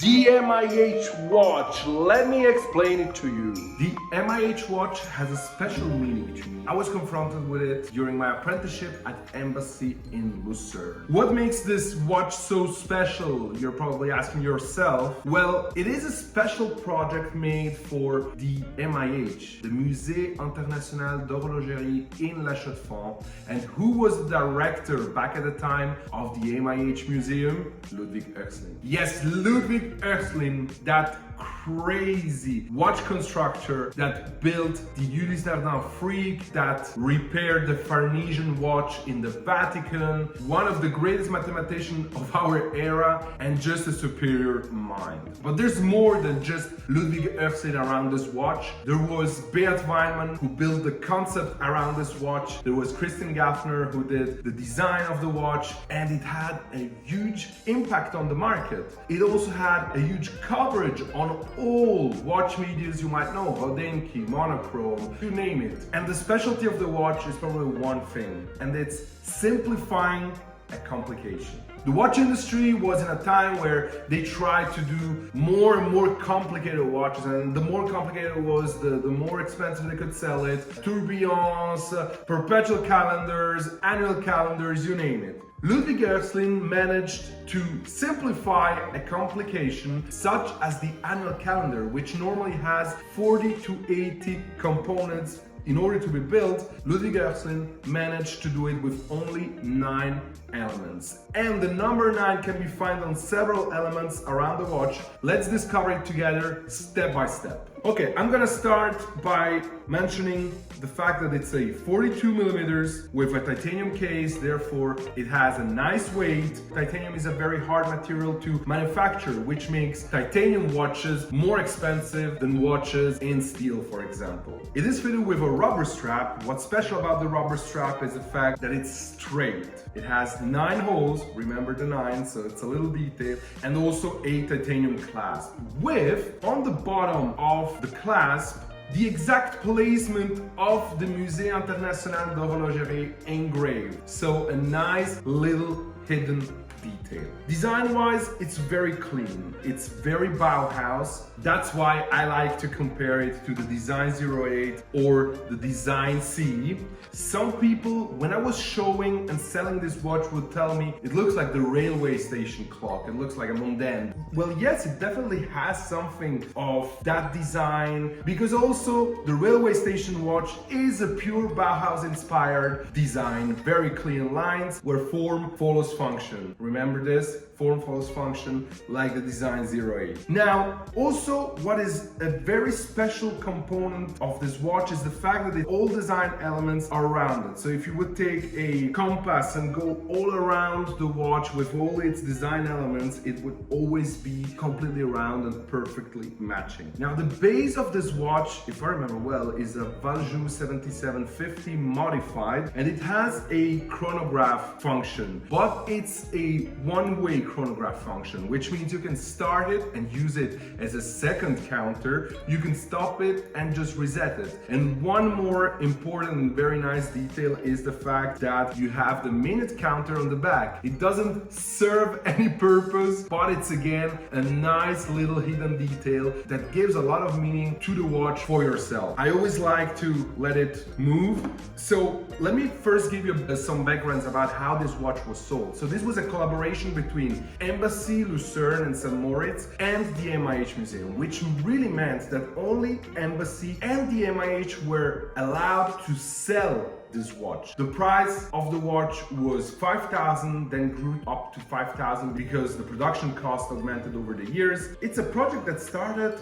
The MIH Watch, let me explain it to you. The MIH Watch has a special meaning to me. I was confronted with it during my apprenticeship at Embassy in Lucerne. What makes this watch so special? You're probably asking yourself. Well, it is a special project made for the MIH, the Musée International d'Horlogerie in La Chaux-de-Fonds. And who was the director back at the time of the MIH Museum? Ludwig Oechslin. Yes, Ludwig Oechslin, that crazy watch constructor that built the Ulysse Nardin Freak, that repaired the Farnesian watch in the Vatican, one of the greatest mathematicians of our era, and just a superior mind. But there's more than just Ludwig Oechslin around this watch. There was Beat Weinmann, who built the concept around this watch. There was Christian Gaffner, who did the design of the watch, and it had a huge impact on the market. It also had a huge coverage on all watch medias you might know, Hodinkee, monochrome, you name it. And the specialty of the watch is probably one thing, and it's simplifying a complication. The watch industry was in a time where they tried to do more and more complicated watches, and the more complicated it was, the more expensive they could sell it. Tourbillons, perpetual calendars, annual calendars, you name it. Ludwig Oechslin managed to simplify a complication such as the annual calendar, which normally has 40 to 80 components in order to be built. Ludwig Oechslin managed to do it with only 9 elements. And the number 9 can be found on several elements around the watch. Let's discover it together step by step. Okay, I'm gonna start by mentioning the fact that it's a 42 millimeters with a titanium case, therefore it has a nice weight. Titanium is a very hard material to manufacture, which makes titanium watches more expensive than watches in steel, for example. It is fitted with a rubber strap. What's special about the rubber strap is the fact that it's straight. It has 9 holes, remember the 9, so it's a little detail, and also a titanium clasp with, on the bottom of the clasp, the exact placement of the Musée International d'Horlogerie engraved. So a nice little hidden detail. Design-wise, it's very clean. It's very Bauhaus. That's why I like to compare it to the Design 08 or the Design C. Some people, when I was showing and selling this watch, would tell me it looks like the railway station clock. It looks like a mondaine. Well, yes, it definitely has something of that design, because also the railway station watch is a pure Bauhaus-inspired design. Very clean lines where form follows function. Remember this? Form follows function, like the Design 08. Now, also what is a very special component of this watch is the fact that all design elements are rounded. So if you would take a compass and go all around the watch with all its design elements, it would always be completely round and perfectly matching. Now, the base of this watch, if I remember well, is a Valjoux 7750 modified, and it has a chronograph function, but it's a one-way chronograph function, which means you can start it and use it as a second counter. You can stop it and just reset it. And one more important and very nice detail is the fact that you have the minute counter on the back. It doesn't serve any purpose, but it's again a nice little hidden detail that gives a lot of meaning to the watch for yourself. I always like to let it move. So let me first give you some backgrounds about how this watch was sold. So this was a collaboration between Embassy, Lucerne and St. Moritz and the MIH Museum, which really meant that only Embassy and the MIH were allowed to sell this watch. The price of the watch was 5,000, then grew up to 5,000 because the production cost augmented over the years. It's a project that started,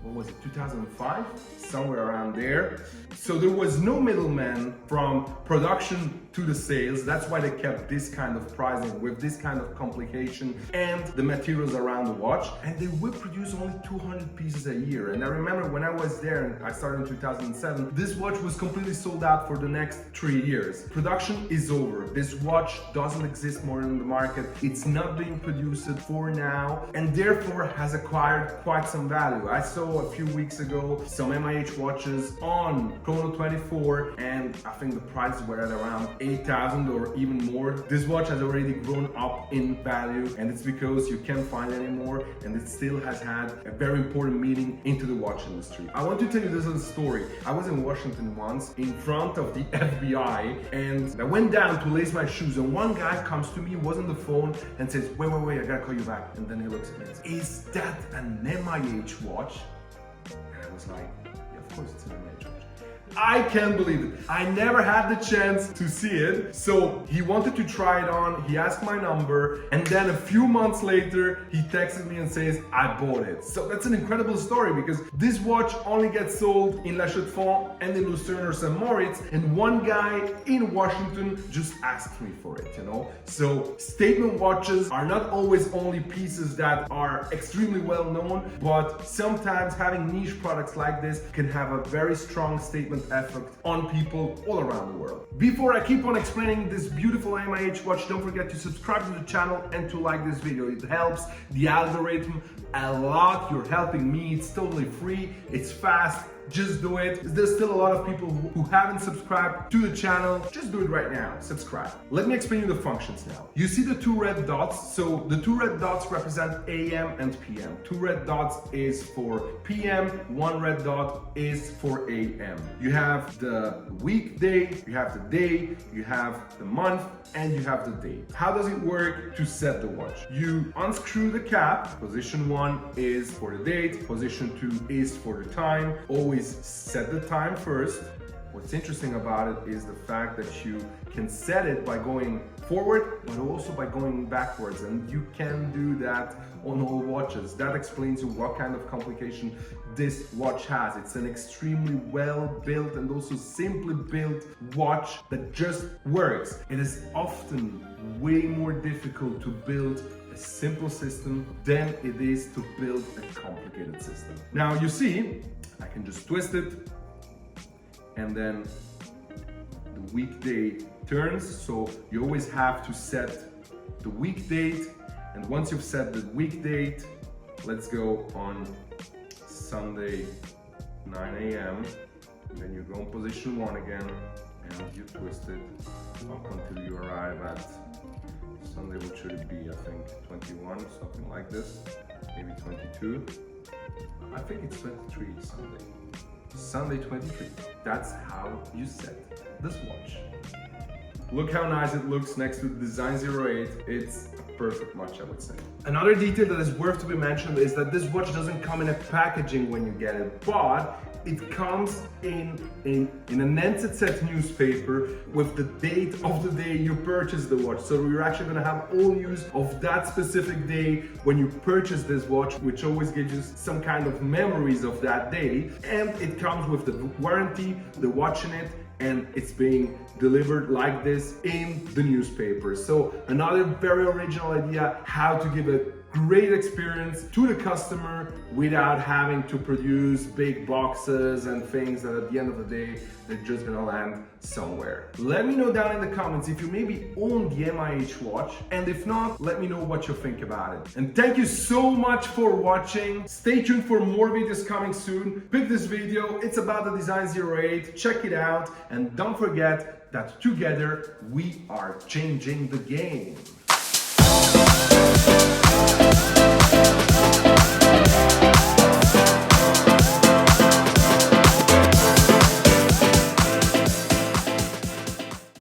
what was it, 2005? Somewhere around there. So there was no middleman from production to the sales. That's why they kept this kind of pricing with this kind of complication and the materials around the watch. And they would produce only 200 pieces a year. And I remember when I was there, and I started in 2007, this watch was completely sold out for the next 3 years. Production is over. This watch doesn't exist more in the market. It's not being produced for now, and therefore has acquired quite some value. I saw a few weeks ago some MIH watches on Chrono 24, and I think the prices were at around 8,000 or even more. This watch has already grown up in value, and it's because you can't find anymore, and it still has had a very important meaning into the watch industry. I want to tell you this little story. I was in Washington once in front of the FBI, and I went down to lace my shoes, and one guy comes to me, was on the phone, and says, wait, I gotta call you back. And then he looks at me and says, is that an MIH watch? And I was like, yeah, of course it's an MIH watch. I can't believe it. I never had the chance to see it. So he wanted to try it on. He asked my number. And then a few months later, he texted me and says, I bought it. So that's an incredible story because this watch only gets sold in La Chaux-de-Fonds and in Lucerne or St. Moritz. And one guy in Washington just asked me for it, you know? So statement watches are not always only pieces that are extremely well known, but sometimes having niche products like this can have a very strong statement effect on people all around the world. Before I keep on explaining this beautiful MIH watch, don't forget to subscribe to the channel and to like this video. It helps the algorithm a lot. You're helping me. It's totally free. It's fast. Just do it. There's still a lot of people who haven't subscribed to the channel. Just do it right now. Subscribe. Let me explain you the functions now. You see the two red dots? So the two red dots represent AM and PM. Two red dots is for PM, one red dot is for AM. You have the weekday, you have the day, you have the month, and you have the date. How does it work to set the watch? You unscrew the cap. Position 1 is for the date, position 2 is for the time. Always set the time first. What's interesting about it is the fact that you can set it by going forward, but also by going backwards, and you can do that on all watches. That explains you what kind of complication this watch has. It's an extremely well built and also simply built watch that just works. It is often way more difficult to build a simple system than it is to build a complicated system. Now you see, I can just twist it, and then the weekday turns. So you always have to set the week date, and once you've set the week date, let's go on Sunday 9 a.m. Then you go in position 1 again, and you twist it up until you arrive at Sunday. What should it be? I think 21, something like this, maybe 22. I think it's 23 Sunday. Sunday 23. That's how you set this watch. Look how nice it looks next to the Design 08. It's a perfect watch, I would say. Another detail that is worth to be mentioned is that this watch doesn't come in a packaging when you get it, but it comes in an NZZ newspaper with the date of the day you purchase the watch. So you're actually gonna have all news of that specific day when you purchase this watch, which always gives you some kind of memories of that day. And it comes with the warranty, the watch in it, and it's being delivered like this in the newspaper. So another very original idea how to give a great experience to the customer without having to produce big boxes and things that at the end of the day they're just gonna land somewhere. Let me know down in the comments if you maybe own the MIH watch, and if not, let me know what you think about it. And thank you so much for watching. Stay tuned for more videos coming soon. Pick this video, it's about the Design 08. Check it out, and don't forget that together we are changing the game.